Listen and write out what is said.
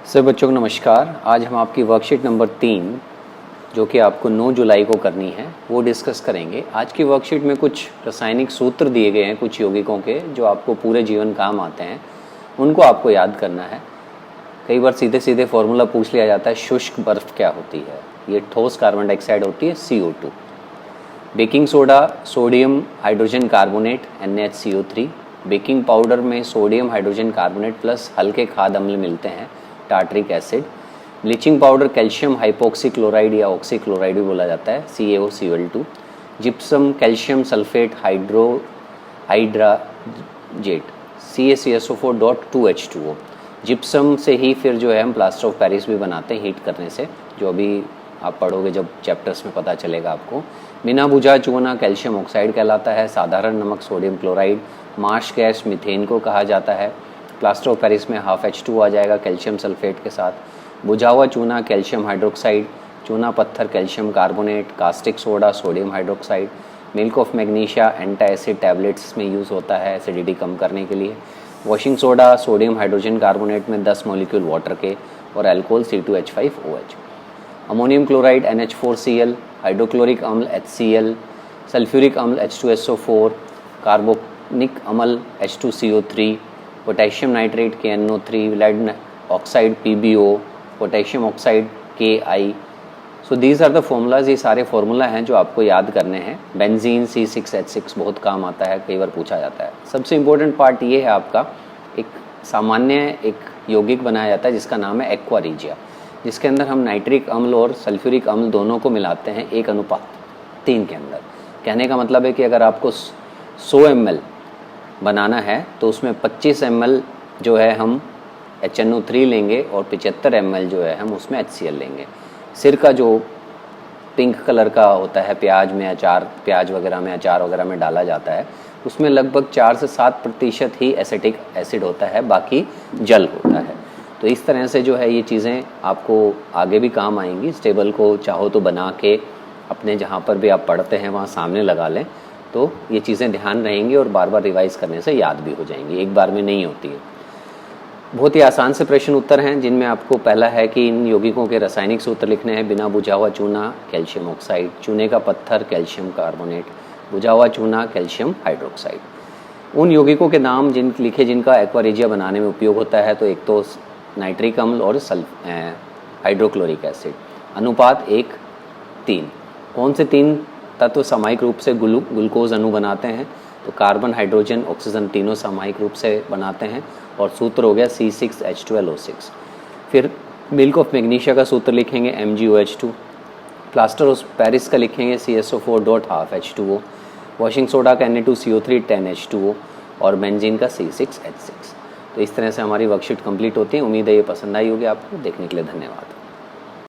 Sir बच्चों को नमस्कार। आज हम आपकी वर्कशीट नंबर 3 जो कि आपको 9 जुलाई को करनी है वो डिस्कस करेंगे। आज की वर्कशीट में कुछ रासायनिक सूत्र दिए गए हैं कुछ यौगिकों के जो आपको पूरे जीवन काम आते हैं, उनको आपको याद करना है। कई बार सीधे सीधे फॉर्मूला पूछ लिया जाता है, शुष्क बर्फ़ क्या होती है? ये ठोस कार्बन डाइऑक्साइड होती है CO2। Baking soda sodium hydrogen carbonate NaHCO3। Baking powder में सोडियम हाइड्रोजन कार्बोनेट प्लस हल्के खाद्य अम्ल मिलते हैं, tartaric acid. Bleaching powder calcium hypoxy chloride या ऑक्सी क्लोराइड भी बोला जाता है, CaOCl2। Gypsum calcium sulphate hydrate CaCSO4.2H2O। Gypsum से ही फिर जो है हम प्लास्टर ऑफ पेरिस भी बनाते हैं हीट करने से, जो अभी आप पढ़ोगे जब चैप्टर्स में पता चलेगा आपको। बिना बुझा चूना कैल्शियम ऑक्साइड कहलाता है। साधारण नमक sodium chloride. Marsh gas methane को कहा जाता है। प्लास्टर ऑफ पेरिस में हाफ H2 आ जाएगा कैल्शियम सल्फेट के साथ। बुझा हुआ चूना कैल्शियम हाइड्रोक्साइड। चूना पत्थर calcium carbonate. Caustic soda sodium hydroxide. Milk of magnesia anti acid tablets में यूज़ होता है एसिडिटी कम करने के लिए। Washing soda sodium hydrogen carbonate में 10 मॉलिक्यूल वाटर के और alcohol C2H5OH। Ammonium chloride NH4Cl। Hydrochloric अम्ल HCl। सल्फ्यूरिक अम्ल H2SO4। कार्बोनिक अम्ल H2CO3। Potassium nitrate KNO3। Lead oxide PbO। Potassium oxide Ki। So these are the formulas. ये सारे formula हैं जो आपको याद करने हैं। बेंजीन C6H6 बहुत काम आता है, कई बार पूछा जाता है। सबसे इम्पोर्टेंट पार्ट ये है आपका, एक सामान्य एक यौगिक बनाया जाता है जिसका नाम है एक्वा रीजिया, जिसके अंदर हम नाइट्रिक अम्ल और सल्फ्यूरिक अम्ल दोनों को मिलाते हैं 1:3 के अंदर। कहने का मतलब है कि अगर आपको 100 ml बनाना है तो उसमें 25 ml जो है हम HNO3 लेंगे और 75 ml जो है हम उसमें HCl लेंगे। सिर का जो पिंक कलर का होता है प्याज में अचार, प्याज वगैरह में अचार वगैरह में डाला जाता है, उसमें लगभग 4 से 7% ही एसिटिक एसिड होता है, बाकी जल होता है। तो इस तरह से जो है ये चीज़ें आपको आगे भी काम आएंगी। इस टेबल को चाहो तो बना के अपने जहाँ पर भी आप पढ़ते हैं वहाँ सामने लगा लें, तो ये चीज़ें ध्यान रहेंगी और बार बार रिवाइज़ करने से याद भी हो जाएंगी, एक बार में नहीं होती है। बहुत ही आसान से प्रश्न उत्तर हैं जिनमें आपको पहला है कि इन यौगिकों के रासायनिक सूत्र लिखने हैं। बिना बुझा हुआ चूना कैल्शियम ऑक्साइड। चूने का पत्थर कैल्शियम कार्बोनेट। बुझा हुआ चूना कैल्शियम हाइड्रोक्साइड। उन यौगिकों के नाम लिखे जिनका एक्वा रीजिया बनाने में उपयोग होता है, तो एक तो नाइट्रिक अम्ल और हाइड्रोक्लोरिक एसिड। अनुपात 1:3। कौन से 3 तत्व सामयिक रूप से ग्लूकोज अणु बनाते हैं? तो कार्बन हाइड्रोजन ऑक्सीजन तीनों सामयिक रूप से बनाते हैं और सूत्र हो गया C6H12O6। फिर मिल्क ऑफ मैग्नीशिया का सूत्र लिखेंगे MgOH2। प्लास्टर ऑफ पेरिस का लिखेंगे CSO4.12H2O। वॉशिंग सोडा का Na2CO3 10H2O और बेंजीन का C6H6। तो इस तरह से हमारी वर्कशीट कंप्लीट होती है। उम्मीद है ये पसंद आई होगी आपको। देखने के लिए धन्यवाद।